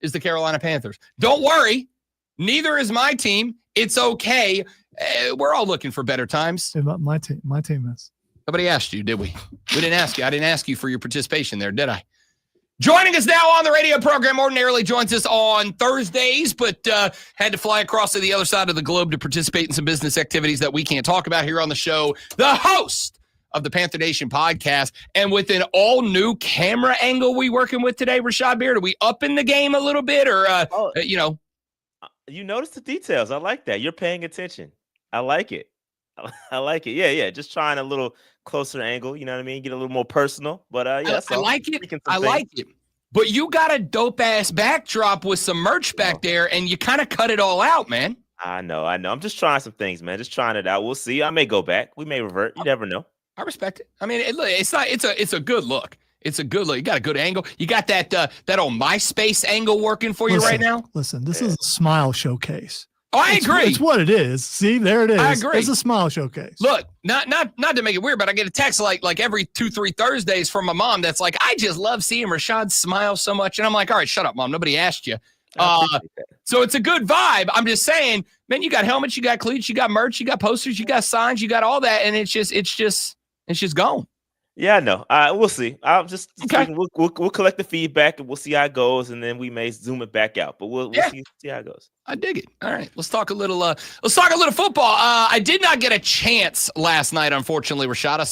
is the Carolina Panthers. Don't worry. Neither is my team. It's okay. We're all looking for better times. My team is. Nobody asked you, did we? We didn't ask you. I didn't ask you for your participation there, did I? Joining us now on the radio program, ordinarily joins us on Thursdays, but had to fly across to the other side of the globe to participate in some business activities that we can't talk about here on the show. The host of the Panther Nation podcast, and with an all-new camera angle we working with today, Rashad Beard. Are we up in the game a little bit, or You notice the details. I like that. You're paying attention. I like it. I like it. Yeah. Just trying a little closer angle. You know what I mean? Get a little more personal. But I like it. I like it. But you got a dope ass backdrop with some merch back there, and you kind of cut it all out, man. I know. I'm just trying some things, man. Just trying it out. We'll see. I may go back. We may revert. You never know. I respect it. I mean, it's a good look. It's a good look. You got a good angle. You got that old MySpace angle working for you right now. Listen, this is a smile showcase. Oh, I agree. It's what it is. See, there it is. I agree. It's a smile showcase. Look, not to make it weird, but I get a text like every 2-3 Thursdays from my mom that's like, I just love seeing Rashad smile so much. And I'm like, all right, shut up, Mom. Nobody asked you. So it's a good vibe. I'm just saying, man, you got helmets, you got cleats, you got merch, you got posters, you got signs, you got all that, and it's just gone. Yeah, I know. We'll see. I'll just okay. We'll collect the feedback and we'll see how it goes, and then we may zoom it back out. But we'll see how it goes. I dig it. All right, let's talk a little football. I did not get a chance last night, unfortunately, Rashad. I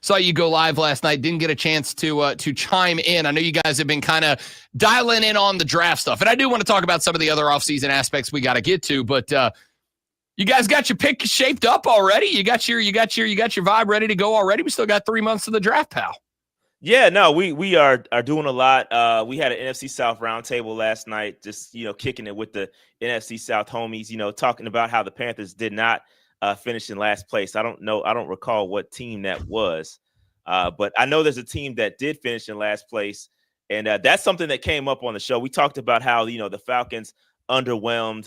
saw you go live last night. Didn't get a chance to chime in. I know you guys have been kind of dialing in on the draft stuff, and I do want to talk about some of the other offseason aspects we got to get to, but. You guys got your pick shaped up already? You got your vibe ready to go already? We still got 3 months of the draft, pal. Yeah, no, we are doing a lot. We had an NFC South roundtable last night, just kicking it with the NFC South homies, talking about how the Panthers did not finish in last place. I don't recall what team that was, but I know there's a team that did finish in last place, and that's something that came up on the show. We talked about how the Falcons underwhelmed.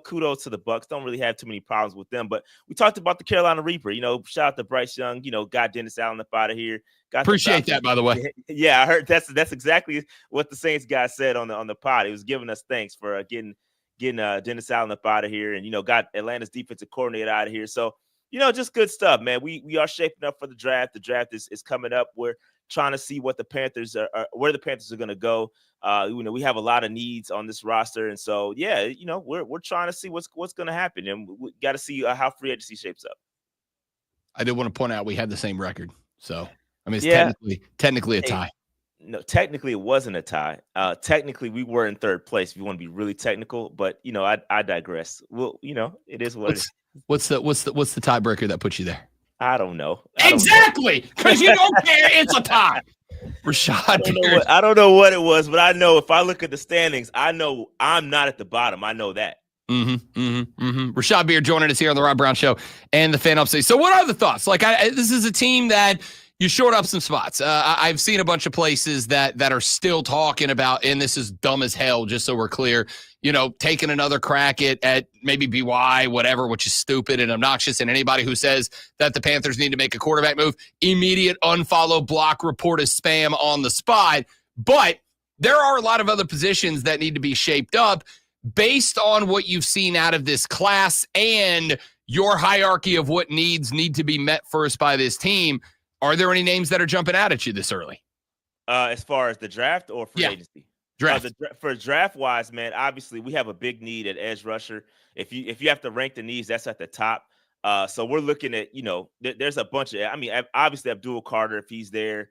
Kudos to the Bucks. Don't really have too many problems with them, but we talked about the Carolina Reaper. Shout out to Bryce Young. Got Dennis Allen up out of here. Appreciate that, by the way. Yeah, I heard that's exactly what the Saints guy said on the pod. He was giving us thanks for getting Dennis Allen up out of here, and got Atlanta's defensive coordinator out of here. So just good stuff, man. We are shaping up for the draft. The draft is coming up. We're trying to see what the Panthers are, where the Panthers are going to go. We have a lot of needs on this roster, and so we're trying to see what's going to happen, and we got to see how free agency shapes up. I did want to point out we had the same record, so I mean it's technically a tie. No, technically it wasn't a tie. Technically we were in third place. If you want to be really technical, but I digress. Well, it is what it is. What's the tiebreaker that puts you there? I don't know. Exactly, because you don't care. It's a tie. Rashad, I don't know what it was, but I know if I look at the standings, I know I'm not at the bottom. I know that. Rashad Beard joining us here on the Rob Brown Show and the Fan Upstate. So what are the thoughts? Like, this is a team that you short up some spots. I've seen a bunch of places that are still talking about, and this is dumb as hell, just so we're clear, taking another crack at maybe BY, whatever, which is stupid and obnoxious. And anybody who says that the Panthers need to make a quarterback move, immediate unfollow, block, report as spam on the spot. But there are a lot of other positions that need to be shaped up based on what you've seen out of this class and your hierarchy of what needs need to be met first by this team. Are there any names that are jumping out at you this early? As far as the draft or free agency? Draft. For draft wise, man, obviously we have a big need at edge rusher. If you have to rank the needs, that's at the top. So we're looking at, there's a bunch of, obviously Abdul Carter, if he's there,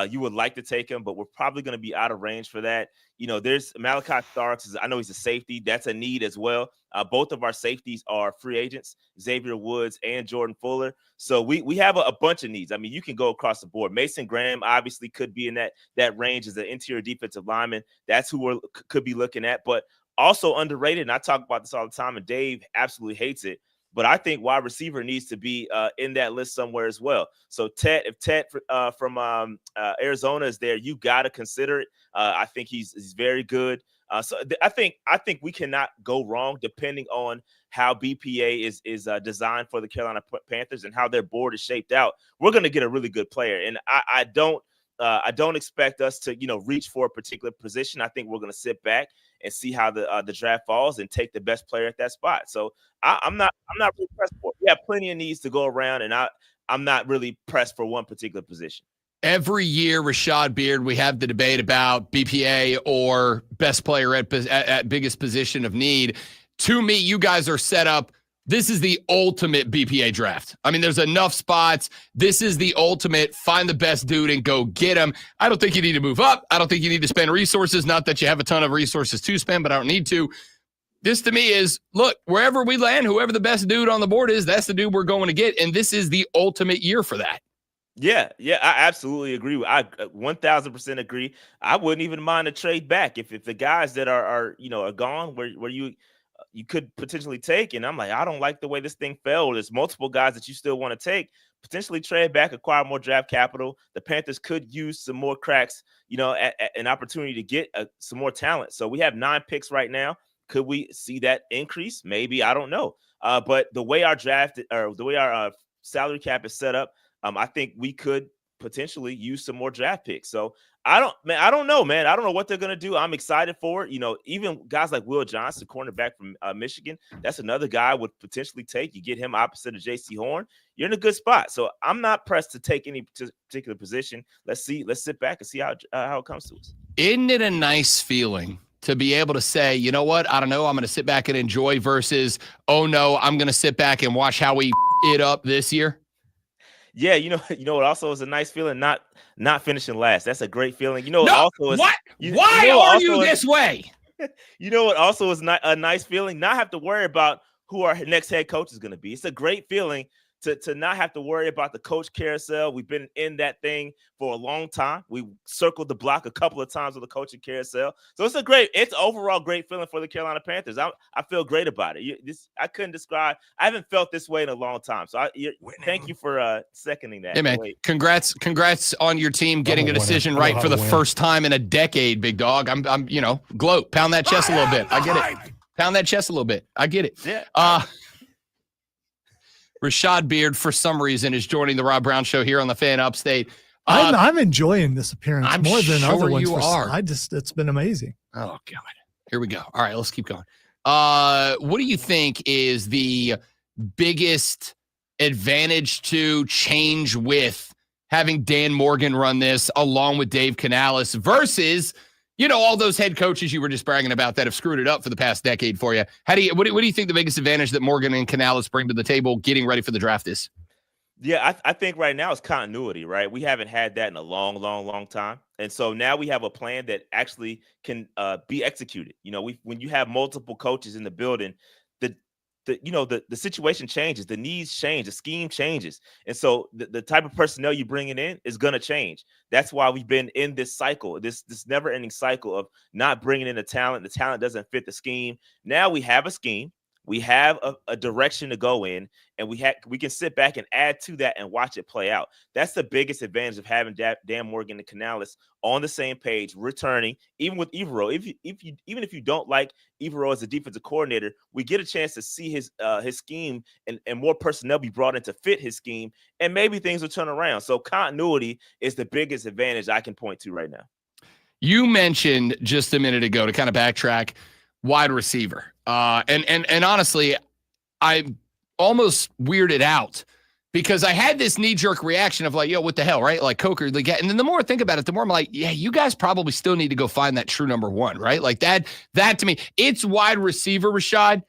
you would like to take him, but we're probably going to be out of range for that. There's Malachi Starks. I know he's a safety. That's a need as well. Both of our safeties are free agents, Xavier Woods and Jordan Fuller. So we have a bunch of needs. I mean, you can go across the board. Mason Graham obviously could be in that range as an interior defensive lineman. That's who we could be looking at, but also underrated. And I talk about this all the time, and Dave absolutely hates it. But I think wide receiver needs to be in that list somewhere as well. So if Ted from Arizona is there, you got to consider it. I think he's very good. So I think we cannot go wrong depending on how BPA is designed for the Carolina Panthers and how their board is shaped out. We're going to get a really good player, and I don't I don't expect us to, reach for a particular position. I think we're going to sit back and see how the draft falls and take the best player at that spot. So I'm not really pressed for it. We have plenty of needs to go around, and I'm not really pressed for one particular position. Every year, Rashad Beard, we have the debate about BPA or best player at biggest position of need. To me, you guys are set up. This is the ultimate BPA draft. I mean, there's enough spots. This is the ultimate find the best dude and go get him. I don't think you need to move up. I don't think you need to spend resources. Not that you have a ton of resources to spend, but I don't need to. This to me is, look, wherever we land, whoever the best dude on the board is, that's the dude we're going to get. And this is the ultimate year for that. Yeah, I absolutely agree. I 1000% agree. I wouldn't even mind a trade back if the guys that are gone where you could potentially take, and I'm like, I don't like the way this thing fell. There's multiple guys that you still want to take, potentially trade back, acquire more draft capital. The Panthers could use some more cracks, an opportunity to get some more talent. So we have 9 picks right now. Could we see that increase? Maybe, I don't know. But the way our salary cap is set up, I think we could potentially use some more draft picks. So I don't know, man. I don't know what they're going to do. I'm excited for it. Even guys like Will Johnson, cornerback from Michigan, that's another guy I would potentially take. You get him opposite of J.C. Horn, you're in a good spot. So I'm not pressed to take any particular position. Let's sit back and see how it comes to us. Isn't it a nice feeling to be able to say, you know what, I don't know, I'm going to sit back and enjoy versus, oh no, I'm going to sit back and watch how we it up this year? Yeah, what also is a nice feeling, not finishing last. That's a great feeling. Why are you this way? What also is a nice feeling? Not have to worry about who our next head coach is going to be. It's a great feeling to not have to worry about the coach carousel. We've been in that thing for a long time. We circled the block a couple of times with the coaching carousel. So it's overall great feeling for the Carolina Panthers. I feel great about it. I couldn't describe. I haven't felt this way in a long time. So thank you for seconding that. Hey man, congrats on your team getting a decision right for the first time in a decade, big dog. I'm gloat, pound that chest a little bit. I get it. Pound that chest a little bit. I get it. Yeah. Rashad Beard, for some reason, is joining the Rob Brown Show here on the Fan Upstate. I'm enjoying this appearance more than other ones. You are. It's been amazing. Oh God, here we go. All right, let's keep going. What do you think is the biggest advantage to change with having Dan Morgan run this along with Dave Canales versus all those head coaches you were just bragging about that have screwed it up for the past decade for you? What do you think the biggest advantage that Morgan and Canales bring to the table getting ready for the draft is? Yeah, I think right now it's continuity, right? We haven't had that in a long, long, long time. And so now we have a plan that actually can be executed. When you have multiple coaches in the building, the situation changes, the needs change, the scheme changes. And so the type of personnel you bring in is going to change. That's why we've been in this cycle, this never ending cycle of not bringing in the talent. The talent doesn't fit the scheme. Now we have a scheme. We have a direction to go in, and we can sit back and add to that and watch it play out. That's the biggest advantage of having Dan Morgan and Canales on the same page, returning, even with Evero. Even if you don't like Evero as a defensive coordinator, we get a chance to see his scheme and more personnel be brought in to fit his scheme, and maybe things will turn around. So continuity is the biggest advantage I can point to right now. You mentioned just a minute ago, to kind of backtrack, wide receiver. And honestly, I'm almost weirded out because I had this knee-jerk reaction of like, yo, what the hell, right? Like Coker, and then the more I think about it, the more I'm like, yeah, you guys probably still need to go find that true number one, right? Like that to me, it's wide receiver, Rashad,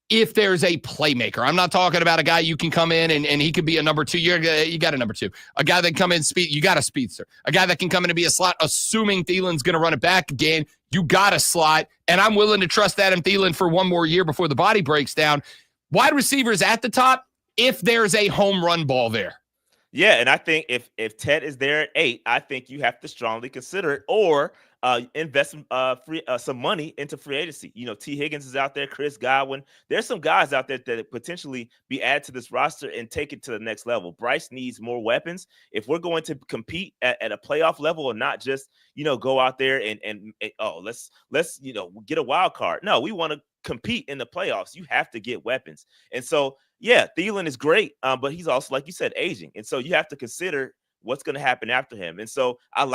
if there's a playmaker. I'm not talking about a guy you can come in and he could be a number two. You got a number two. A guy that can come in speed, you got a speedster. A guy that can come in and be a slot, assuming Thielen's going to run it back again, you got a slot. And I'm willing to trust Adam Thielen for one more year before the body breaks down. Wide receivers at the top, if there's a home run ball there. Yeah, and I think if Ted is there at 8, I think you have to strongly consider it or invest some money into free agency. T. Higgins is out there, Chris Godwin. There's some guys out there that potentially be added to this roster and take it to the next level. Bryce needs more weapons. If we're going to compete at a playoff level and not just, go out there and let's get a wild card. No, we want to compete in the playoffs. You have to get weapons. And so, yeah, Thielen is great, but he's also, like you said, aging. And so you have to consider what's going to happen after him. And so I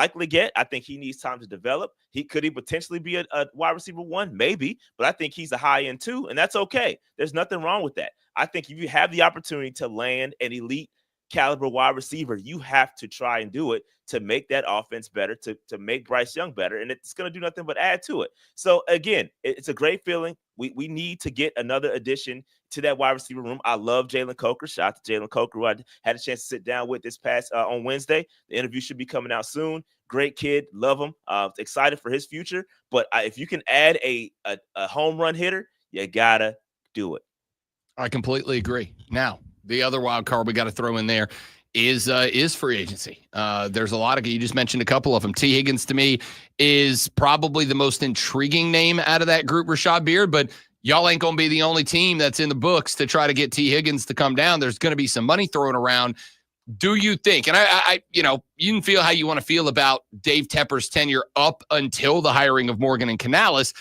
think he needs time to develop. He potentially be a wide receiver 1? Maybe, but I think he's a high end 2, and that's okay. There's nothing wrong with that. I think if you have the opportunity to land an elite caliber wide receiver, you have to try and do it to make that offense better, to make Bryce Young better, and it's going to do nothing but add to it. So again, it's a great feeling. We need to get another addition to that wide receiver room. I love Jalen Coker. Shout out to Jalen Coker, who I had a chance to sit down with this past on Wednesday. The interview should be coming out soon. Great kid, love him. Excited for his future. But if you can add a home run hitter, you gotta do it. I completely agree. Now, the other wild card we got to throw in there is free agency. There's a lot of, you just mentioned a couple of them. T. Higgins to me is probably the most intriguing name out of that group, Rashad Beard, but y'all ain't going to be the only team that's in the books to try to get T. Higgins to come down. There's going to be some money thrown around. Do you think, and I you can feel how you want to feel about Dave Tepper's tenure up until the hiring of Morgan and Canales.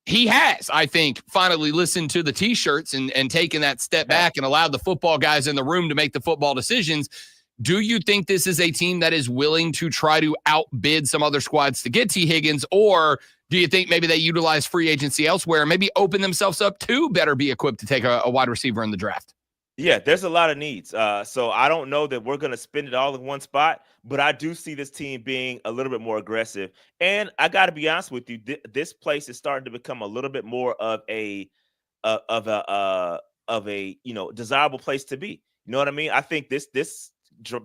He has, I think, finally listened to the T-shirts and taken that step back and allowed the football guys in the room to make the football decisions. Do you think this is a team that is willing to try to outbid some other squads to get T. Higgins, or do you think maybe they utilize free agency elsewhere, maybe open themselves up to better be equipped to take a wide receiver in the draft? Yeah, there's a lot of needs. So I don't know that we're going to spend it all in one spot, but I do see this team being a little bit more aggressive. And I got to be honest with you, this place is starting to become a little bit more of a desirable place to be. You know what I mean? I think this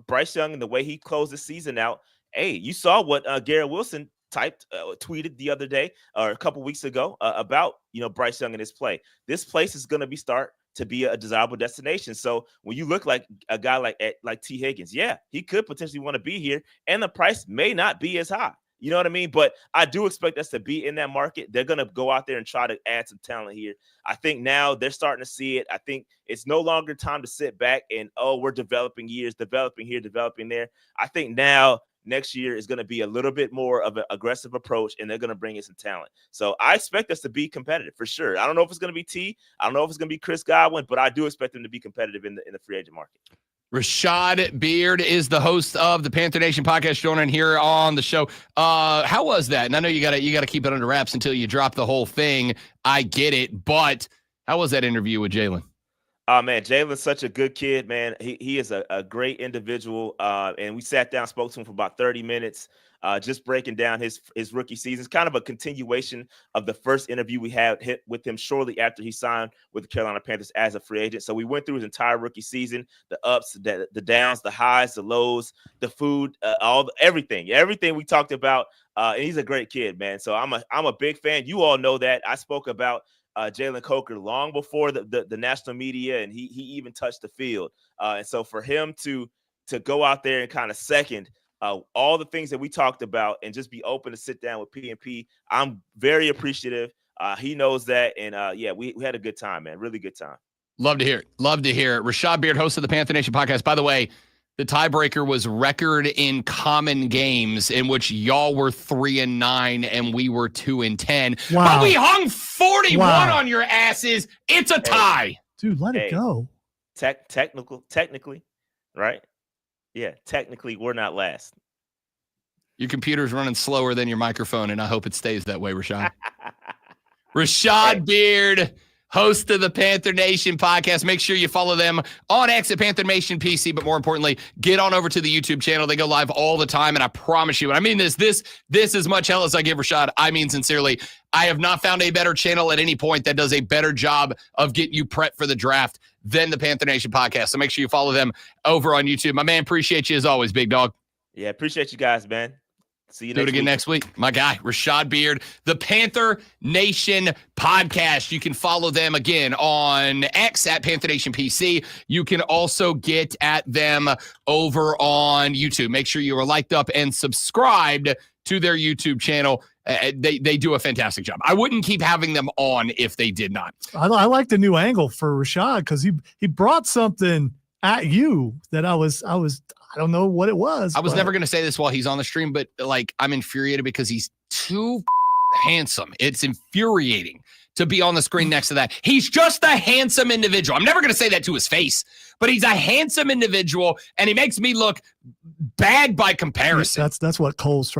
Bryce Young and the way he closed the season out. Hey, you saw what Garrett Wilson tweeted the other day or a couple weeks ago about Bryce Young and his play. This place is going to start to be a desirable destination. So when you look like a guy like T. Higgins, yeah, he could potentially want to be here, and the price may not be as high. You know what I mean? But I do expect us to be in that market. They're going to go out there and try to add some talent here. I think now they're starting to see it. I think it's no longer time to sit back and, we're developing here, developing there. I think now next year is going to be a little bit more of an aggressive approach, and they're going to bring in some talent. So I expect us to be competitive for sure. I don't know if it's going to be T. I don't know if it's going to be Chris Godwin, but I do expect them to be competitive in the free agent market. Rashad Beard is the host of the Panther Nation podcast, joining here on the show. How was that? And I know you gotta keep it under wraps until you drop the whole thing. I get it, but how was that interview with Jalen? Oh, man, Jalen's such a good kid, man. He is a great individual, and we sat down, spoke to him for about 30 minutes, just breaking down his rookie season. It's kind of a continuation of the first interview we had with him shortly after he signed with the Carolina Panthers as a free agent. So we went through his entire rookie season, the ups, the downs, the highs, the lows, the food, everything we talked about. And he's a great kid, man. So I'm a big fan. You all know that. I spoke about Jalen Coker long before the national media, and he even touched the field. And so for him to go out there and kind of second all the things that we talked about and just be open to sit down with P&P, I'm very appreciative. He knows that. And we had a good time, man. Really good time. Love to hear it. Rashad Beard, host of the Panther Nation podcast. By the way, the tiebreaker was record in common games, in which y'all were 3-9 and we were 2-10. Wow. But we hung 41 on your asses. It's a tie. Dude, let it go. Technically, right? Yeah, technically, we're not last. Your computer's running slower than your microphone, and I hope it stays that way, Rashad. Rashad Beard, host of the Panther Nation podcast. Make sure you follow them on X at Panther Nation PC, but more importantly, get on over to the YouTube channel. They go live all the time, and I promise you, and I mean this as much hell as I give Rashad, I mean sincerely, I have not found a better channel at any point that does a better job of getting you prepped for the draft than the Panther Nation podcast. So make sure you follow them over on YouTube. My man, appreciate you as always, big dog. Yeah, appreciate you guys, man. See you next week. Do it again next week. My guy, Rashad Beard, the Panther Nation podcast. You can follow them again on X at Panther Nation PC. You can also get at them over on YouTube. Make sure you are liked up and subscribed to their YouTube channel. They do a fantastic job. I wouldn't keep having them on if they did not. I like the new angle for Rashad because he brought something at you that I don't know what it was. I was never going to say this while he's on the stream, but I'm infuriated because he's too handsome. It's infuriating to be on the screen next to that. He's just a handsome individual. I'm never going to say that to his face, but he's a handsome individual, and he makes me look bad by comparison. That's what Cole's trying.